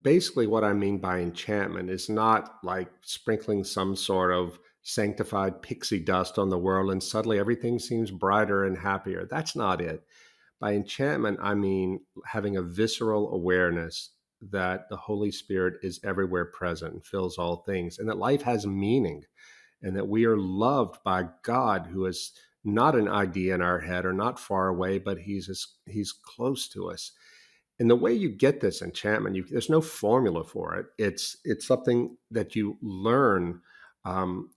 Basically, what I mean by enchantment is not like sprinkling some sort of sanctified pixie dust on the world and suddenly everything seems brighter and happier. That's not it. By enchantment, I mean having a visceral awareness that the Holy Spirit is everywhere present and fills all things, and that life has meaning, and that we are loved by God, who is not an idea in our head or not far away, but he's close to us. And the way you get this enchantment, there's no formula for it. It's something that you learn,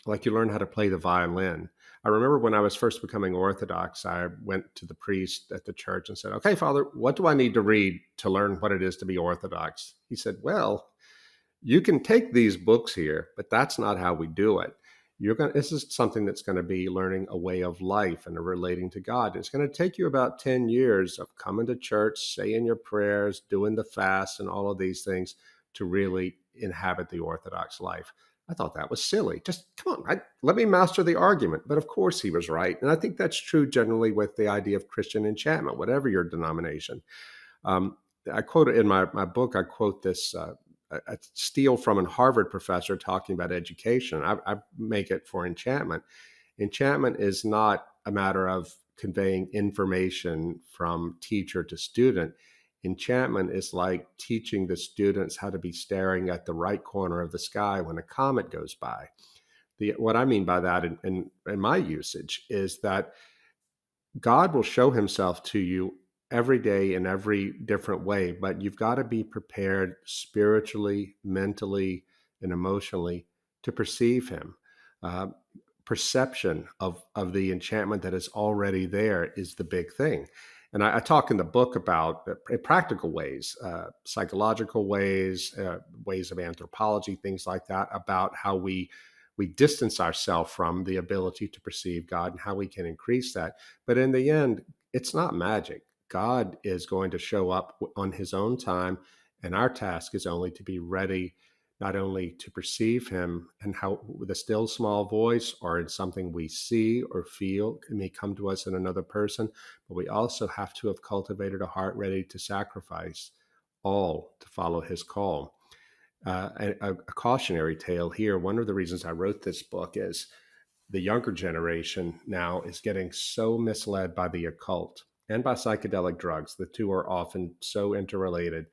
like you learn how to play the violin. I remember when I was first becoming Orthodox, I went to the priest at the church and said, "Okay, Father, what do I need to read to learn what it is to be Orthodox?" He said, "Well, you can take these books here, but that's not how we do it. This is something that's going to be learning a way of life and relating to God. It's going to take you about 10 years of coming to church, saying your prayers, doing the fast, and all of these things to really inhabit the Orthodox life." I thought that was silly. Just come on, let me master the argument. But of course, he was right. And I think that's true generally with the idea of Christian enchantment, whatever your denomination. Um, I quote in my book, I quote this. I steal from a Harvard professor talking about education. I make it for enchantment. Enchantment is not a matter of conveying information from teacher to student. Enchantment is like teaching the students how to be staring at the right corner of the sky when a comet goes by. What I mean by that in my usage is that God will show himself to you every day in every different way, but you've got to be prepared spiritually, mentally, and emotionally to perceive him. Uh, Perception of the enchantment that is already there is the big thing. And I talk in the book about practical ways, psychological ways, ways of anthropology, things like that, about how we distance ourselves from the ability to perceive God and how we can increase that. But in the end, it's not magic. God is going to show up on his own time, and our task is only to be ready not only to perceive him and how with a still small voice or in something we see or feel, it may come to us in another person, but we also have to have cultivated a heart ready to sacrifice all to follow his call. A cautionary tale here. One of the reasons I wrote this book is the younger generation now is getting so misled by the occult and by psychedelic drugs. The two are often so interrelated.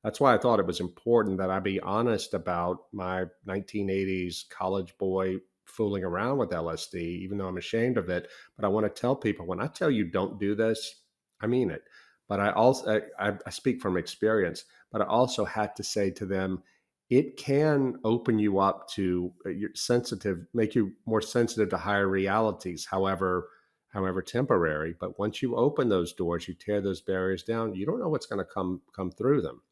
That's why I thought it was important that I be honest about my 1980s college boy fooling around with LSD, even though I'm ashamed of it. But I want to tell people, when I tell you don't do this, I mean it. But I speak from experience, but I also had to say to them, it can open you up to you're sensitive, make you more sensitive to higher realities, however temporary. But once you open those doors, you tear those barriers down, you don't know what's going to come through them.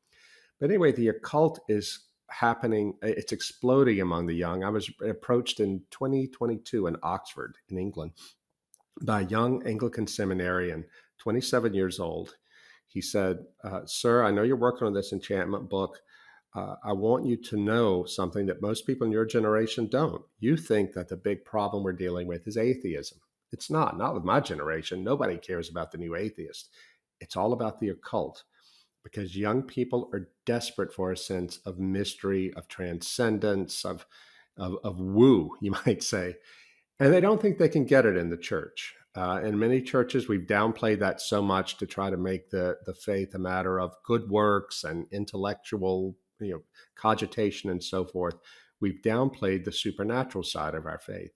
But anyway, the occult is happening, it's exploding among the young. I was approached in 2022 in Oxford, in England, by a young Anglican seminarian, 27 years old. He said, "Sir, I know you're working on this enchantment book. I want you to know something that most people in your generation don't. You think that the big problem we're dealing with is atheism. It's not with my generation. Nobody cares about the new atheist. It's all about the occult, because young people are desperate for a sense of mystery, of transcendence, of woo, you might say. And they don't think they can get it in the church. In many churches, we've downplayed that so much to try to make the faith a matter of good works and intellectual, cogitation and so forth. We've downplayed the supernatural side of our faith.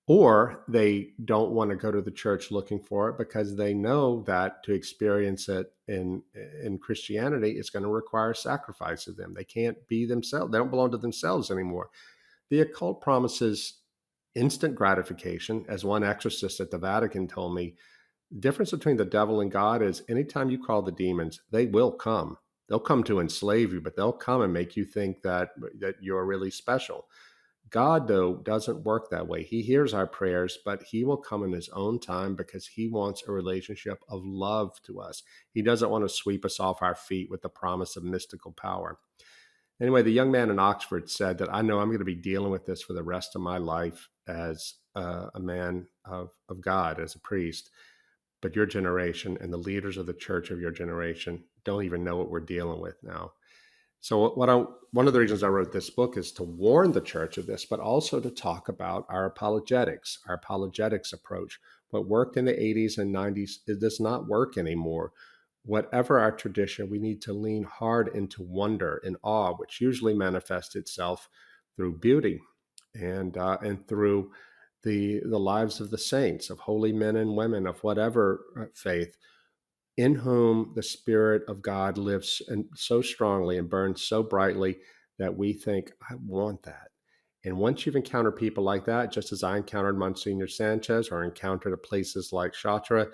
Or they don't want to go to the church looking for it because they know that to experience it in Christianity, it's going to require sacrifice of them. They can't be themselves. They don't belong to themselves anymore. The occult promises instant gratification. As one exorcist at the Vatican told me, the difference between the devil and God is anytime you call the demons, they will come. They'll come to enslave you, but they'll come and make you think that you're really special. God, though, doesn't work that way. He hears our prayers, but he will come in his own time because he wants a relationship of love to us. He doesn't want to sweep us off our feet with the promise of mystical power. Anyway, the young man in Oxford said that I know I'm going to be dealing with this for the rest of my life as a man of God, as a priest. But your generation and the leaders of the church of your generation don't even know what we're dealing with now. So one of the reasons I wrote this book is to warn the church of this, but also to talk about our apologetics approach. What worked in the 80s and 90s, it does not work anymore. Whatever our tradition, we need to lean hard into wonder and awe, which usually manifests itself through beauty and through the lives of the saints, of holy men and women of whatever faith, in whom the Spirit of God lives and so strongly and burns so brightly that we think, I want that. And once you've encountered people like that, just as I encountered Monsignor Sanchez or encountered at places like Chartres,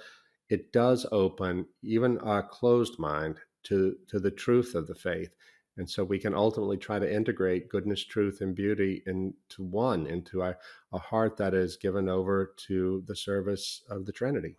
it does open even a closed mind to the truth of the faith. And so we can ultimately try to integrate goodness, truth, and beauty into one, into a heart that is given over to the service of the Trinity.